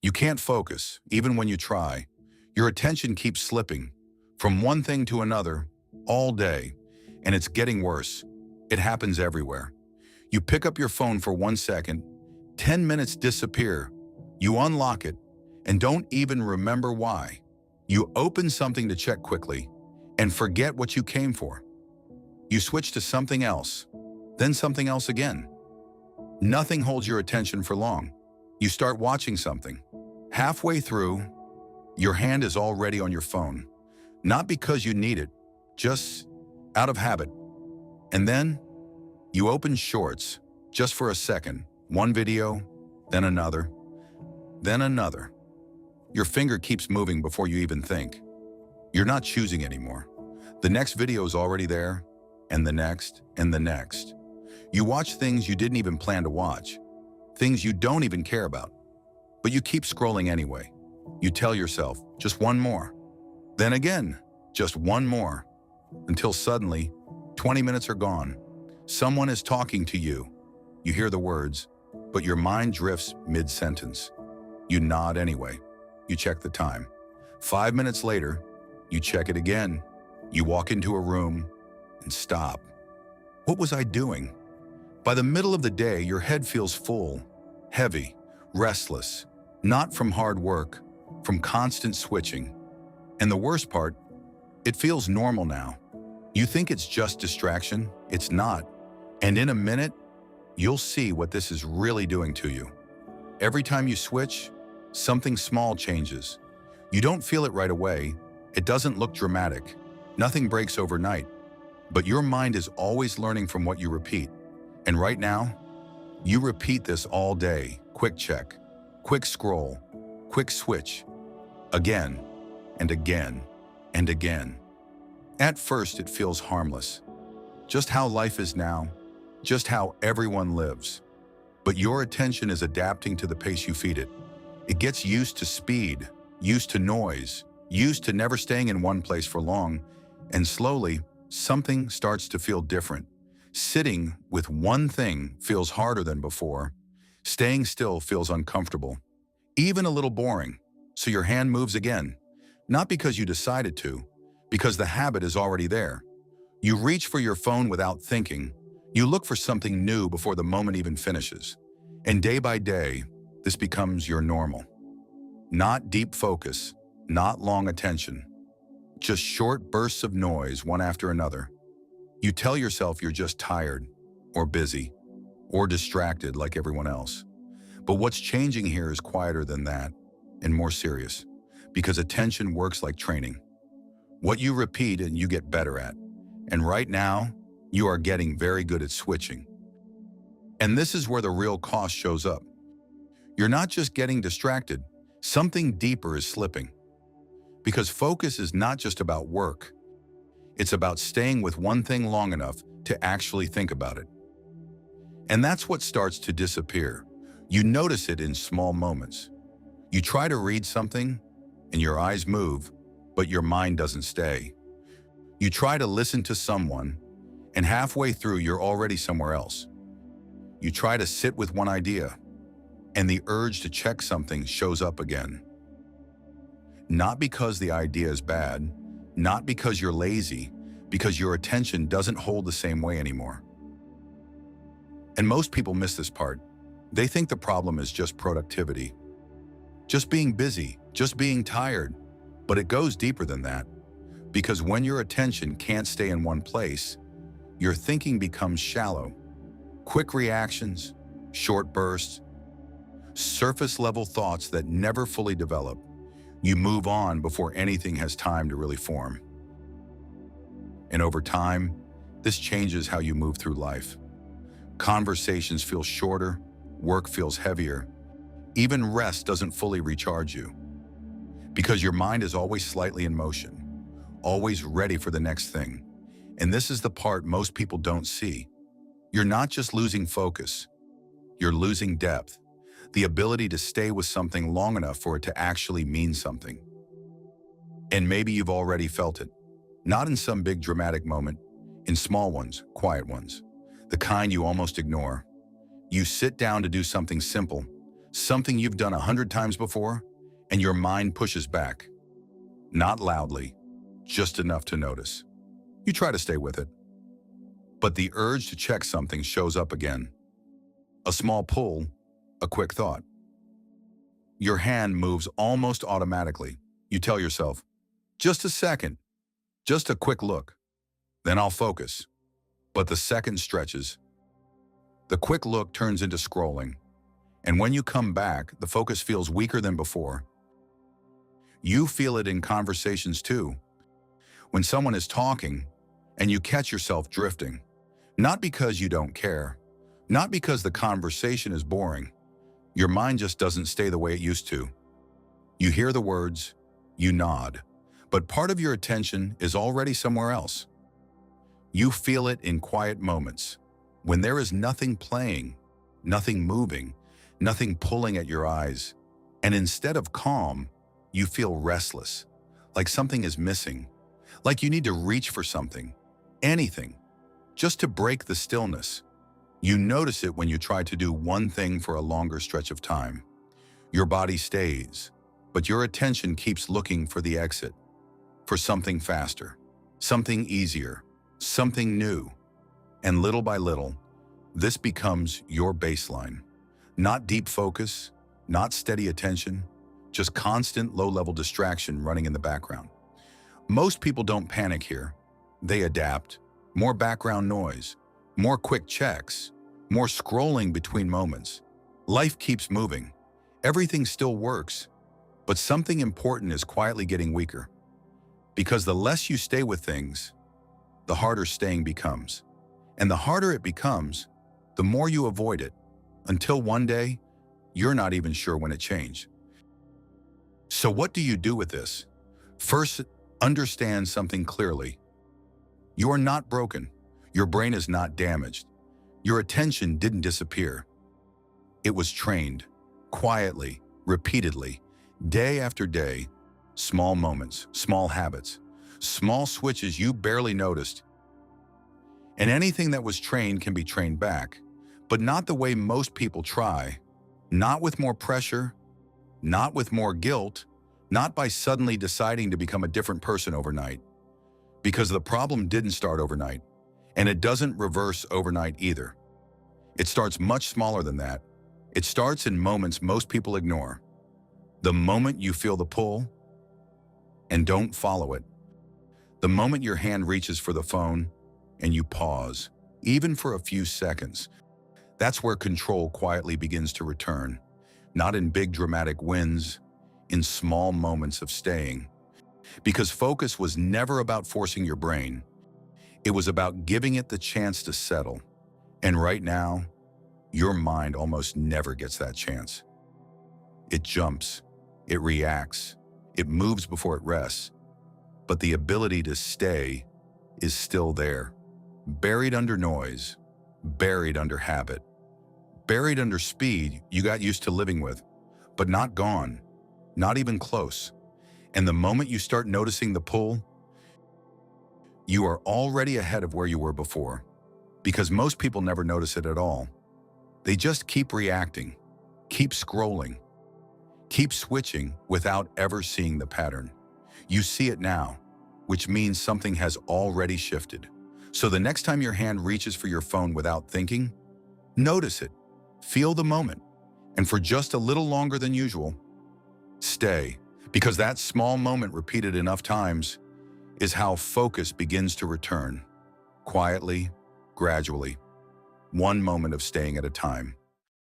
You can't focus, even when you try. Your attention keeps slipping from one thing to another all day, and it's getting worse. It happens everywhere. You pick up your phone for 1 second, 10 minutes disappear. You unlock it and don't even remember why. You open something to check quickly and forget what you came for. You switch to something else, then something else again. Nothing holds your attention for long. You start watching something. Halfway through, your hand is already on your phone. Not because you need it, just out of habit. And then, you open Shorts, just for a second. One video, then another, then another. Your finger keeps moving before you even think. You're not choosing anymore. The next video is already there, and the next, and the next. You watch things you didn't even plan to watch, things you don't even care about. But you keep scrolling anyway. You tell yourself, just one more. Then again, just one more. Until suddenly, 20 minutes are gone. Someone is talking to you. You hear the words, but your mind drifts mid-sentence. You nod anyway. You check the time. 5 minutes later, you check it again. You walk into a room and stop. What was I doing? By the middle of the day, your head feels full, heavy, restless, not from hard work, from constant switching. And the worst part, it feels normal now. You think it's just distraction. It's not. And in a minute, you'll see what this is really doing to you. Every time you switch, something small changes. You don't feel it right away. It doesn't look dramatic. Nothing breaks overnight. But your mind is always learning from what you repeat. And right now, you repeat this all day. Quick check, quick scroll, quick switch. Again, and again, and again. At first, it feels harmless. Just how life is now, just how everyone lives. But your attention is adapting to the pace you feed it. It gets used to speed, used to noise, used to never staying in one place for long, and slowly, something starts to feel different. Sitting with one thing feels harder than before. Staying still feels uncomfortable, even a little boring. So your hand moves again, not because you decided to, because the habit is already there. You reach for your phone without thinking. You look for something new before the moment even finishes. And day by day, this becomes your normal. Not deep focus, not long attention, just short bursts of noise one after another. You tell yourself you're just tired, or busy, or distracted like everyone else. But what's changing here is quieter than that, and more serious, because attention works like training. What you repeat and you get better at. And right now, you are getting very good at switching. And this is where the real cost shows up. You're not just getting distracted, something deeper is slipping. Because focus is not just about work. It's about staying with one thing long enough to actually think about it. And that's what starts to disappear. You notice it in small moments. You try to read something, and your eyes move, but your mind doesn't stay. You try to listen to someone, and halfway through you're already somewhere else. You try to sit with one idea, and the urge to check something shows up again. Not because the idea is bad, not because you're lazy, because your attention doesn't hold the same way anymore. And most people miss this part. They think the problem is just productivity, just being busy, just being tired. But it goes deeper than that. Because when your attention can't stay in one place, your thinking becomes shallow. Quick reactions, short bursts, surface-level thoughts that never fully develop. You move on before anything has time to really form. And over time, this changes how you move through life. Conversations feel shorter, work feels heavier. Even rest doesn't fully recharge you. Because your mind is always slightly in motion, always ready for the next thing. And this is the part most people don't see. You're not just losing focus, you're losing depth, the ability to stay with something long enough for it to actually mean something. And maybe you've already felt it, not in some big dramatic moment, in small ones, quiet ones, the kind you almost ignore. You sit down to do something simple, something you've done 100 times before, and your mind pushes back. Not loudly, just enough to notice. You try to stay with it. But the urge to check something shows up again. A small pull, a quick thought. Your hand moves almost automatically. You tell yourself, just a second, just a quick look, then I'll focus. But the second stretches. The quick look turns into scrolling. And when you come back, the focus feels weaker than before. You feel it in conversations too. When someone is talking and you catch yourself drifting, not because you don't care, not because the conversation is boring. Your mind just doesn't stay the way it used to. You hear the words, you nod, but part of your attention is already somewhere else. You feel it in quiet moments, when there is nothing playing, nothing moving, nothing pulling at your eyes, and instead of calm, you feel restless, like something is missing, like you need to reach for something, anything, just to break the stillness. You notice it when you try to do one thing for a longer stretch of time. Your body stays, but your attention keeps looking for the exit, for something faster, something easier, something new. And little by little, this becomes your baseline. Not deep focus, not steady attention, just constant low-level distraction running in the background. Most people don't panic here. They adapt. More background noise, more quick checks, more scrolling between moments. Life keeps moving. Everything still works, but something important is quietly getting weaker. Because the less you stay with things, the harder staying becomes. And the harder it becomes, the more you avoid it, until one day, you're not even sure when it changed. So what do you do with this? First, understand something clearly. You are not broken. Your brain is not damaged. Your attention didn't disappear. It was trained, quietly, repeatedly, day after day, small moments, small habits, small switches you barely noticed. And anything that was trained can be trained back, but not the way most people try, not with more pressure, not with more guilt, not by suddenly deciding to become a different person overnight. Because the problem didn't start overnight, and it doesn't reverse overnight either. It starts much smaller than that. It starts in moments most people ignore. The moment you feel the pull and don't follow it. The moment your hand reaches for the phone and you pause, even for a few seconds. That's where control quietly begins to return. Not in big dramatic wins, in small moments of staying. Because focus was never about forcing your brain. It was about giving it the chance to settle. And right now, your mind almost never gets that chance. It jumps, it reacts, it moves before it rests. But the ability to stay is still there. Buried under noise, buried under habit, buried under speed you got used to living with, but not gone, not even close. And the moment you start noticing the pull, you are already ahead of where you were before. Because most people never notice it at all. They just keep reacting, keep scrolling, keep switching without ever seeing the pattern. You see it now, which means something has already shifted. So the next time your hand reaches for your phone without thinking, notice it, feel the moment, and for just a little longer than usual, stay. Because that small moment repeated enough times is how focus begins to return, quietly, gradually, one moment of staying at a time.